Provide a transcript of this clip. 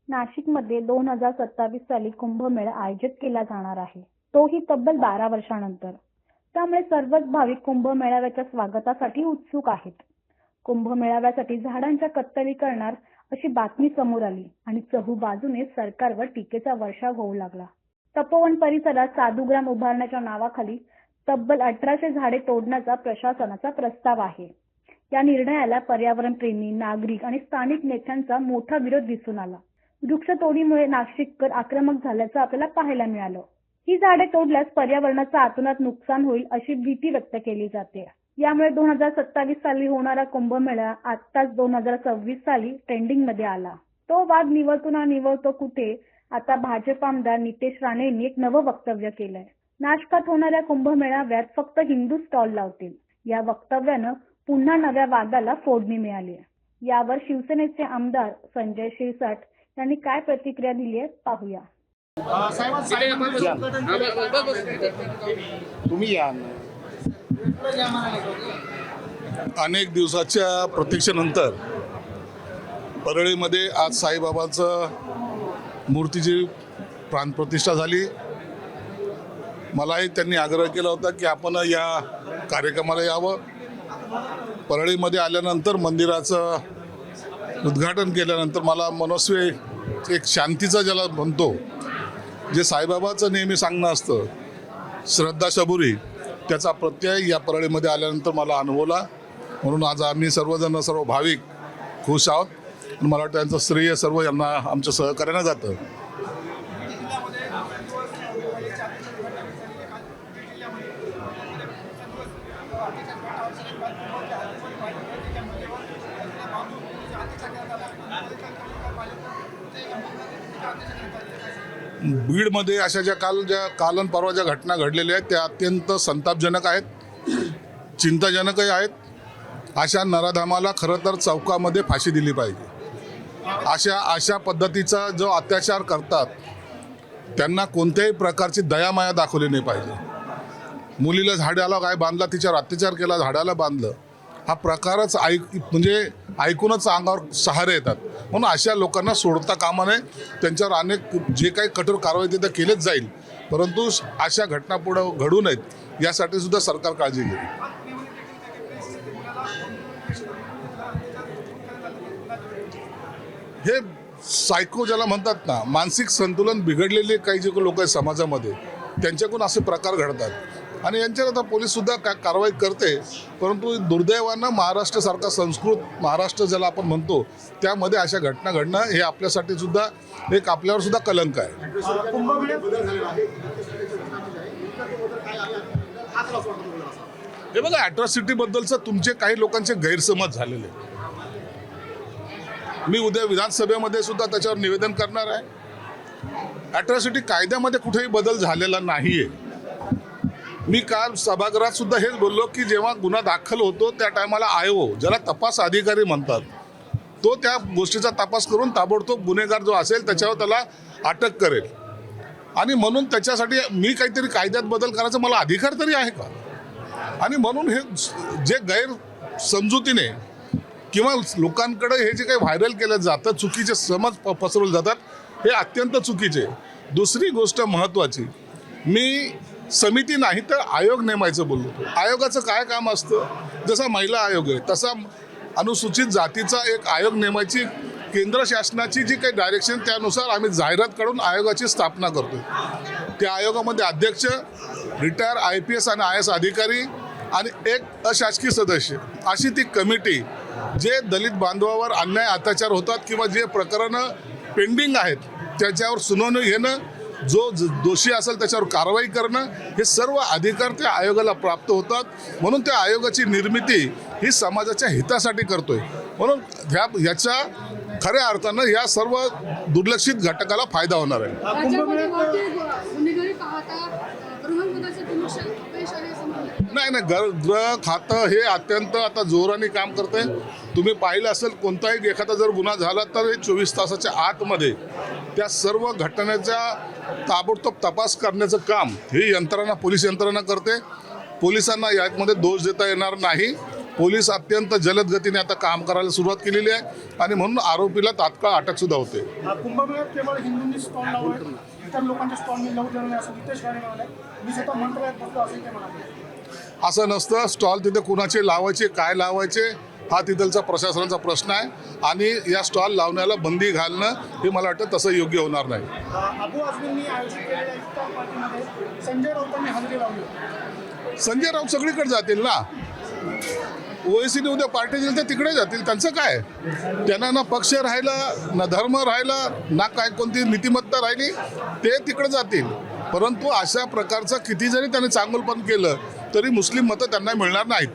नाशिकमध्ये 2027 साली कुंभमेळा आयोजित केला जाणार आहे. तोही तब्बल 12 वर्षांनंतर. त्यामुळे सर्वच भाविक कुंभमेळाव्याच्या स्वागतासाठी उत्सुक आहेत. कुंभमेळाव्यासाठी झाडांच्या कत्तली करणार अशी बातमी समोर आली आणि चहूबाजूने सरकारवर टीकेचा वर्षाव होऊ लागला. तपोवन परिसरात साधुग्राम उभारण्याच्या नावाखाली तब्बल 1800 झाडे तोडण्याचा प्रशासनाचा प्रस्ताव आहे. या निर्णयाला पर्यावरणप्रेमी, नागरिक आणि स्थानिक नेत्यांचा मोठा विरोध दिसून आला. वृक्षतोडीमुळे नाशिककर आक्रमक झाल्याचं आपल्याला पाहायला मिळालं. ही झाडे तोडल्यास पर्यावरणाचं आतोनात नुकसान होईल अशी भीती व्यक्त केली जाते. यामुळे 2027 साली होणारा कुंभमेळा आत्ताच 2026 साली ट्रेंडिंगमध्ये आला. तो वाद निवळतो ना निवळतो कुठे, आता भाजप आमदार नितेश राणे यांनी एक नवं वक्तव्य केलंय. नाशकात होणाऱ्या कुंभमेळाव्यात फक्त हिंदू स्टॉल लावतील. या वक्तव्यानं पुन्हा नव्या वादाला फोडणी मिळाली. यावर शिवसेनेचे आमदार संजय शिरसाट यांनी काय प्रतिक्रिया दिली आहे पाहूया. तुम्ही या. अनेक दिवसाच्या प्रतीक्षेनंतर परळीमध्ये आज साईबाबांचं मूर्तीची प्राणप्रतिष्ठा झाली. मलाही त्यांनी आग्रह केला होता की आपण या कार्यक्रमाला यावं. परळीमध्ये आल्यानंतर मंदिराचं उद्घाटन केल्यानंतर मला मनस्वी एक शांतीचा ज्याला म्हणतो, जे साईबाबाचं नेहमी सांगणं असतं, श्रद्धा सबुरी, त्याचा प्रत्यय या परळीमध्ये आल्यानंतर मला अनुभवला. म्हणून आज आम्ही सर्व भाविक खुश आहोत. मला वाटतं त्यांचं श्रेय सर्व यांना आमच्या सहकार्यानं जातं. बीडमध्ये अशा ज्या काल आणि परवा ज्या घटना घडलेल्या आहेत त्या अत्यंत संतापजनक आहेत, चिंताजनकही आहेत. अशा नराधामाला खरं तर चौकामध्ये फाशी दिली पाहिजे. अशा पद्धतीचा जो अत्याचार करतात त्यांना कोणत्याही प्रकारची दयामाया दाखवली नाही पाहिजे. मुलीला झाडाला काय बांधला, तिच्यावर अत्याचार केला, झाडाला बांधलं, हा प्रकारच म्हणजे ऐकूनच अंगावर सहारे येतात. म्हणून अशा लोकांना सोडता कामा नये. त्यांच्यावर अनेक जे काही कठोर कारवाई ते केलेच जाईल, परंतु अशा घटना पुढे घडू नयेत यासाठी सुद्धा सरकार काळजी घेईल. हे सायको ज्याला म्हणतात ना, मानसिक संतुलन बिघडलेले काही जे लोक आहेत समाजामध्ये, त्यांच्याकडून असे प्रकार घडतात आणि यांच्यावर आता पोलीस सुद्धा कारवाई करते. परंतु दुर्दैवानं महाराष्ट्रासारखा संस्कृत महाराष्ट्र ज्याला आपण म्हणतो, त्यामध्ये अशा घटना घडणं हे आपल्यासाठी सुद्धा एक आपल्यावर सुद्धा कलंक आहे. हे बघा, अॅट्रॉसिटीबद्दलचं तुमचे काही लोकांचे गैरसमज झालेले. मी उद्या विधानसभेमध्ये सुद्धा त्याच्यावर निवेदन करणार आहे. अॅट्रॉसिटी कायद्यामध्ये कुठेही बदल झालेला नाहीये. मी काल सभागृहात सुद्धा हेच बोललो की जेव्हा गुन्हा दाखल होतो त्या टायमाला आयोग, ज्याला तपास अधिकारी म्हणतात, तो त्या गोष्टीचा तपास करून ताबडतोब गुन्हेगार जो असेल त्याच्यावर त्याला अटक करेल. आणि म्हणून त्याच्यासाठी मी काहीतरी कायद्यात बदल करायचा मला अधिकार तरी आहे का? आणि म्हणून हे जे गैरसमजुतीने किंवा लोकांकडे हे जे काही व्हायरल केलं जातं, चुकीचे समज पसरवले जातात, हे अत्यंत चुकीचे. दुसरी गोष्ट महत्त्वाची, मी समिती नाही तर आयोग नेमायचं बोललो. आयोगाचं काय काम असतं? जसा महिला आयोग आहे तसा अनुसूचित जातीचा एक आयोग नेमायची केंद्र शासनाची जी काही डायरेक्शन, त्यानुसार आम्ही जाहिरात काढून आयोगाची स्थापना करतो. त्या आयोगामध्ये अध्यक्ष, रिटायर IPS आणि IAS अधिकारी आणि एक अशासकीय सदस्य, अशी ती कमिटी जे दलित बांधवावर अन्याय अत्याचार होतात किंवा जे प्रकरणं पेंडिंग आहेत त्याच्यावर सुनावणी घेणं, जो दोषी असेल त्याच्यावर कारवाई करणं, हे सर्व अधिकार त्या आयोगाला प्राप्त होतात. म्हणून त्या आयोगाची निर्मिती ही समाजाच्या हितासाठी करतोय. म्हणून याच्या खऱ्या अर्थानं या सर्व दुर्लक्षित घटकाला फायदा होणार आहे. नाही, गृह खातं हे अत्यंत आता जोराने काम करते. तुम्ही पाहिलं असेल, कोणताही एखादा जर गुन्हा झाला तर 24 तासाच्या आतमध्ये त्या सर्व घटनेचा ताबडतोब तपास करण्याचं काम ही यंत्रणा, पोलीस यंत्रणा करते. पोलिसांना यामध्ये दोष देता येणार नाही. पोलीस अत्यंत जलद गतीने आता काम करायला सुरुवात केलेली आहे आणि म्हणून आरोपीला तात्काळ अटक सुद्धा होते. कुंभमेळ्यात केवळ हिंदूंनी स्टॉल लावले, इतर लोकांचे स्टॉल मी लावू देणार नाही असं नितेश राणे म्हणाले. मी स्वतः मंत्रालयात बसलो असं ते म्हणाले. असं नसतं. स्टॉल तिथे कुणाचे लावायचे, काय लावायचे हा तिथलचा प्रशासनाचा प्रश्न आहे आणि या स्टॉल लावण्याला बंदी घालणं हे मला वाटतं तसं योग्य होणार नाही. अबू आझमींनी आयोजित केलेल्या इफ्तार पार्टीमध्ये संजय राऊतांनी हजेरी लावली. संजय राऊत सगळीकडे जातील ना. ओएसीने उद्या पार्टी दिली तर तिकडे जातील. त्यांचं काय, त्यांना ना पक्ष राहिला ना धर्म राहिला ना काय कोणती नीतिमत्ता राहिली, ते तिकडे जातील. परंतु अशा प्रकारचं किती जरी त्याने चांगुलपण केलं तरी मुस्लिम मतं त्यांना मिळणार नाहीत.